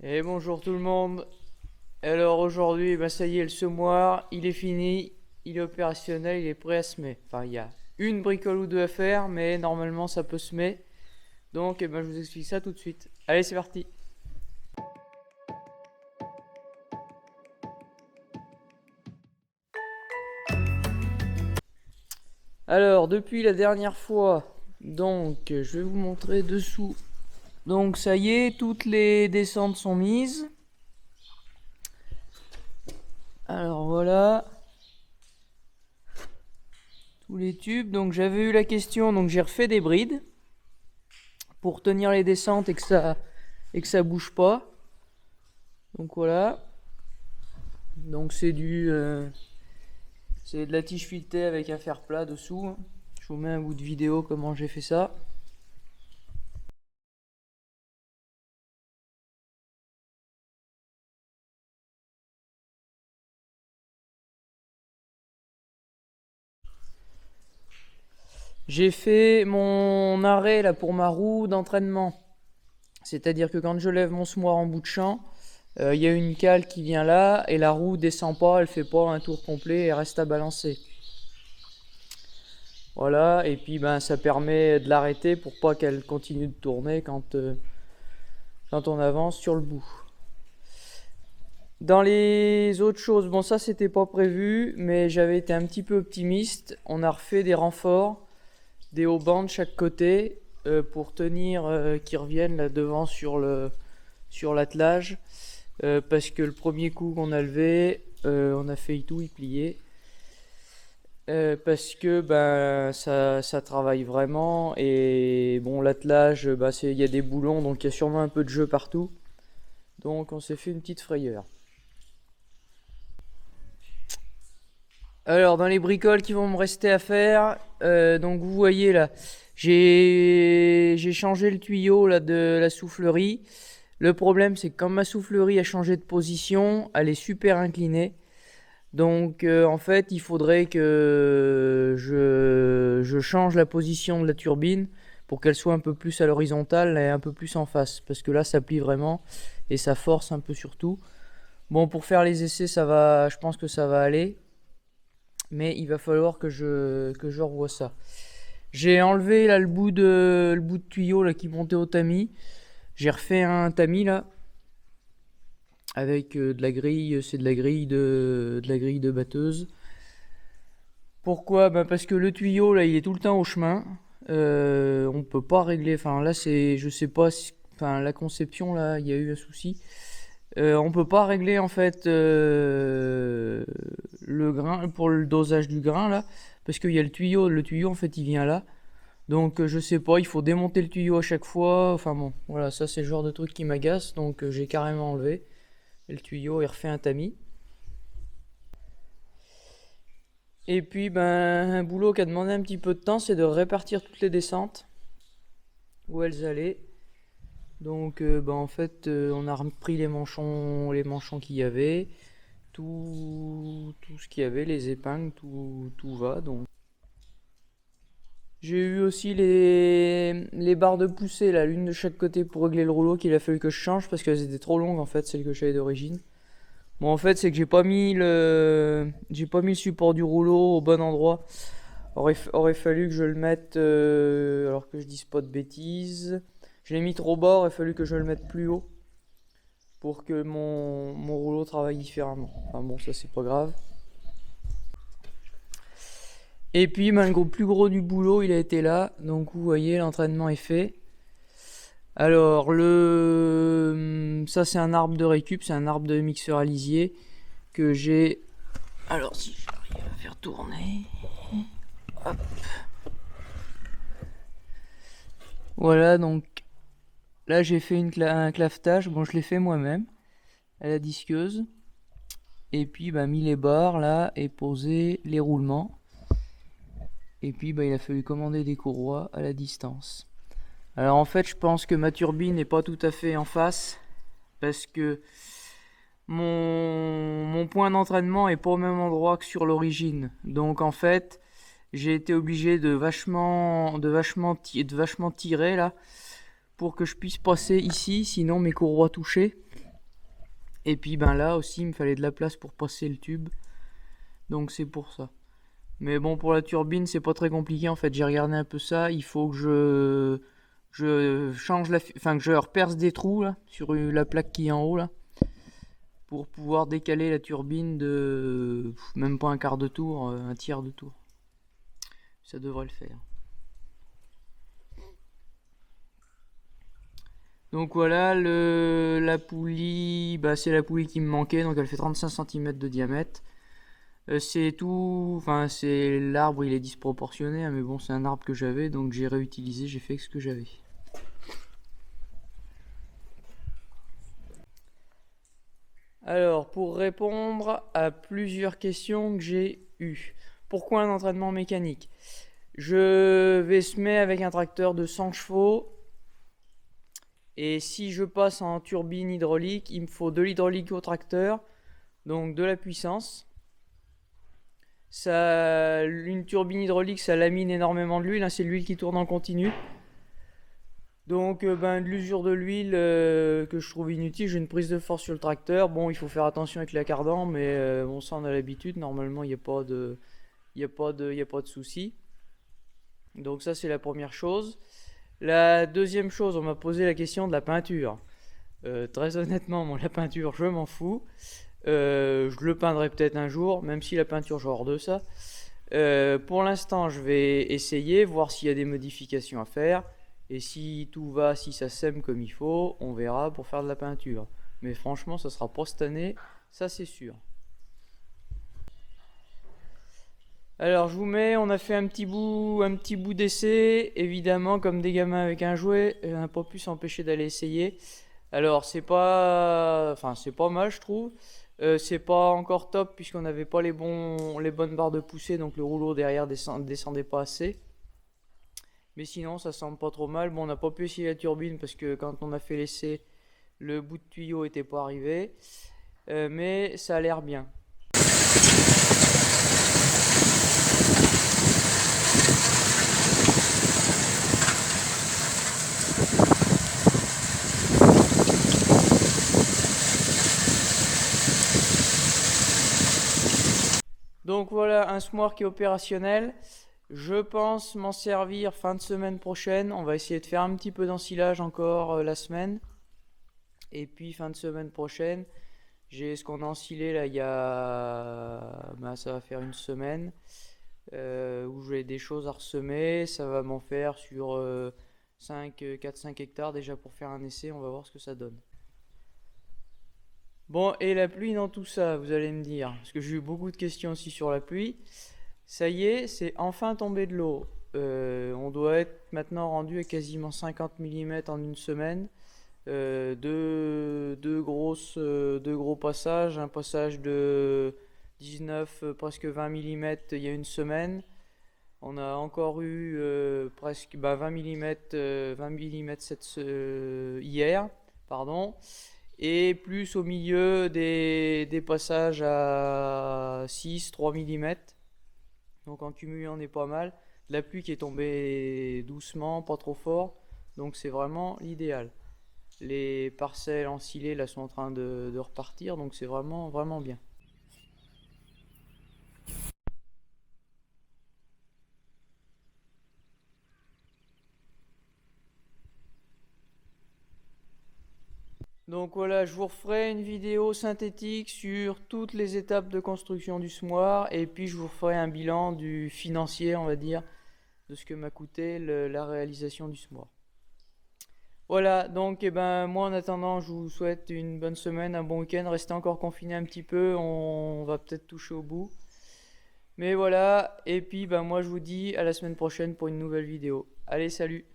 Et bonjour tout le monde. Alors aujourd'hui, ça y est, le semoir, il est fini, il est opérationnel, il est prêt à semer. Enfin, il y a une bricole ou deux à faire, mais normalement ça peut semer. Donc, je vous explique ça tout de suite. Allez, c'est parti. Alors, depuis la dernière fois, je vais vous montrer dessous. Donc, ça y est, toutes les descentes sont mises. Alors voilà, tous les tubes. Donc, j'avais eu la question, donc j'ai refait des brides pour tenir les descentes et que ça bouge pas. Donc voilà. Donc c'est de la tige filetée avec un fer plat dessous. Je vous mets un bout de vidéo comment j'ai fait ça. J'ai fait mon arrêt là pour ma roue d'entraînement. C'est-à-dire que quand je lève mon semoir en bout de champ, il y a une cale qui vient là et la roue descend pas, elle fait pas un tour complet et reste à balancer. Voilà, et puis ça permet de l'arrêter pour pas qu'elle continue de tourner quand on avance sur le bout. Dans les autres choses, bon ça c'était pas prévu, mais j'avais été un petit peu optimiste. On a refait des renforts, des haubans de chaque côté pour tenir qu'ils reviennent là devant sur l'attelage. Parce que le premier coup qu'on a levé, on a failli tout y plier. Parce que ça travaille vraiment et bon l'attelage il y a des boulons donc il y a sûrement un peu de jeu partout. Donc on s'est fait une petite frayeur. Alors, dans les bricoles qui vont me rester à faire, donc vous voyez là, j'ai changé le tuyau là de la soufflerie. Le problème, c'est que quand ma soufflerie a changé de position, elle est super inclinée. Donc, en fait, il faudrait que je change la position de la turbine pour qu'elle soit un peu plus à l'horizontale et un peu plus en face. Parce que là, ça plie vraiment et ça force un peu sur tout. Bon, pour faire les essais, ça va, je pense que ça va aller. Mais il va falloir que je revoie ça. J'ai enlevé là le bout de tuyau là, qui montait au tamis. J'ai refait un tamis là avec de la grille, c'est de la grille de batteuse. Pourquoi? Parce que le tuyau là il est tout le temps au chemin. On peut pas régler. Enfin là c'est, je sais pas, enfin la conception là il y a eu un souci. On peut pas régler en fait le grain pour le dosage du grain là, parce qu'il y a le tuyau en fait il vient là. Donc je sais pas, il faut démonter le tuyau à chaque fois. Enfin bon, voilà, ça c'est le genre de truc qui m'agace, donc j'ai carrément enlevé. Et le tuyau il refait un tamis. Et puis un boulot qui a demandé un petit peu de temps, c'est de répartir toutes les descentes où elles allaient. Donc en fait on a repris les manchons qu'il y avait. Tout ce qu'il y avait, les épingles, tout va. Donc. J'ai eu aussi les barres de poussée, là, l'une de chaque côté pour régler le rouleau qu'il a fallu que je change parce qu'elles étaient trop longues en fait, celles que j'avais d'origine. Bon en fait c'est que j'ai pas mis le support du rouleau au bon endroit. Aurait fallu que je le mette, alors que je dise pas de bêtises. Je l'ai mis trop bas, aurait fallu que je le mette plus haut pour que mon rouleau travaille différemment. Enfin bon, ça c'est pas grave. Et puis, le plus gros du boulot, il a été là. Donc, vous voyez, l'entraînement est fait. Alors, ça, c'est un arbre de récup, c'est un arbre de mixeur à lisier que j'ai. Alors, si j'arrive à faire tourner. Hop. Voilà, donc là, j'ai fait un clavetage. Bon, je l'ai fait moi-même à la disqueuse. Et puis, mis les barres là et posé les roulements. Et puis, il a fallu commander des courroies à la distance. Alors en fait, je pense que ma turbine n'est pas tout à fait en face parce que mon point d'entraînement est pas au même endroit que sur l'origine. Donc en fait, j'ai été obligé de vachement tirer là pour que je puisse passer ici, sinon mes courroies touchaient. Et puis ben là aussi il me fallait de la place pour passer le tube. Donc c'est pour ça. Mais bon, pour la turbine, c'est pas très compliqué en fait. J'ai regardé un peu ça. Il faut que je change enfin que je reperce des trous là sur la plaque qui est en haut là pour pouvoir décaler la turbine de même pas un quart de tour, un tiers de tour. Ça devrait le faire. Donc voilà, la poulie, bah, c'est la poulie qui me manquait, donc elle fait 35 cm de diamètre. C'est tout, enfin c'est l'arbre, il est disproportionné, hein, mais bon c'est un arbre que j'avais, donc j'ai réutilisé, j'ai fait ce que j'avais. Alors pour répondre à plusieurs questions que j'ai eues, pourquoi un entraînement mécanique? Je vais semer avec un tracteur de 100 chevaux. Et si je passe en turbine hydraulique, il me faut de l'hydraulique au tracteur, donc de la puissance. Ça, une turbine hydraulique, ça lamine énormément de l'huile, hein, c'est l'huile qui tourne en continu. Donc de l'usure de l'huile que je trouve inutile, j'ai une prise de force sur le tracteur. Bon, il faut faire attention avec la cardan, mais bon, ça on a l'habitude, normalement il n'y a pas de, il y a pas de souci. Donc ça c'est la première chose. La deuxième chose, on m'a posé la question de la peinture. Très honnêtement, moi, la peinture, je m'en fous. Je le peindrai peut-être un jour, même si la peinture, j'ai hors de ça. Pour l'instant, je vais essayer, voir s'il y a des modifications à faire. Et si tout va, si ça sème comme il faut, on verra pour faire de la peinture. Mais franchement, ça sera pas cette année, ça c'est sûr. Alors je vous mets, on a fait un petit bout d'essai, évidemment comme des gamins avec un jouet, on n'a pas pu s'empêcher d'aller essayer. Alors c'est pas mal je trouve. C'est pas encore top puisqu'on n'avait pas les bonnes barres de poussée, donc le rouleau derrière descendait pas assez. Mais sinon ça semble pas trop mal. Bon, on n'a pas pu essayer la turbine parce que quand on a fait l'essai, le bout de tuyau était pas arrivé. Mais ça a l'air bien. Donc voilà un semoir qui est opérationnel. Je pense m'en servir fin de semaine prochaine. On va essayer de faire un petit peu d'ensilage encore la semaine. Et puis fin de semaine prochaine, j'ai ce qu'on a ensilé là il y a... ça va faire une semaine. Où j'ai des choses à ressemer. Ça va m'en faire sur 4-5 hectares déjà pour faire un essai. On va voir ce que ça donne. Bon, et la pluie dans tout ça, vous allez me dire, parce que j'ai eu beaucoup de questions aussi sur la pluie. Ça y est, c'est enfin tombé de l'eau. On doit être maintenant rendu à quasiment 50 mm en une semaine. Deux gros passages, un passage de 19, presque 20 mm il y a une semaine. On a encore eu presque 20 mm, 20 mm hier, pardon. Et plus au milieu des passages à 6, 3 mm. Donc en cumulant on est pas mal. La pluie qui est tombée doucement, pas trop fort. Donc c'est vraiment l'idéal. Les parcelles ensilées là sont en train de repartir. Donc c'est vraiment, vraiment bien. Donc voilà, je vous referai une vidéo synthétique sur toutes les étapes de construction du semoir et puis je vous referai un bilan du financier, on va dire, de ce que m'a coûté la réalisation du semoir. Voilà, donc moi en attendant, je vous souhaite une bonne semaine, un bon week-end. Restez encore confinés un petit peu, on va peut-être toucher au bout. Mais voilà, et puis moi je vous dis à la semaine prochaine pour une nouvelle vidéo. Allez, salut!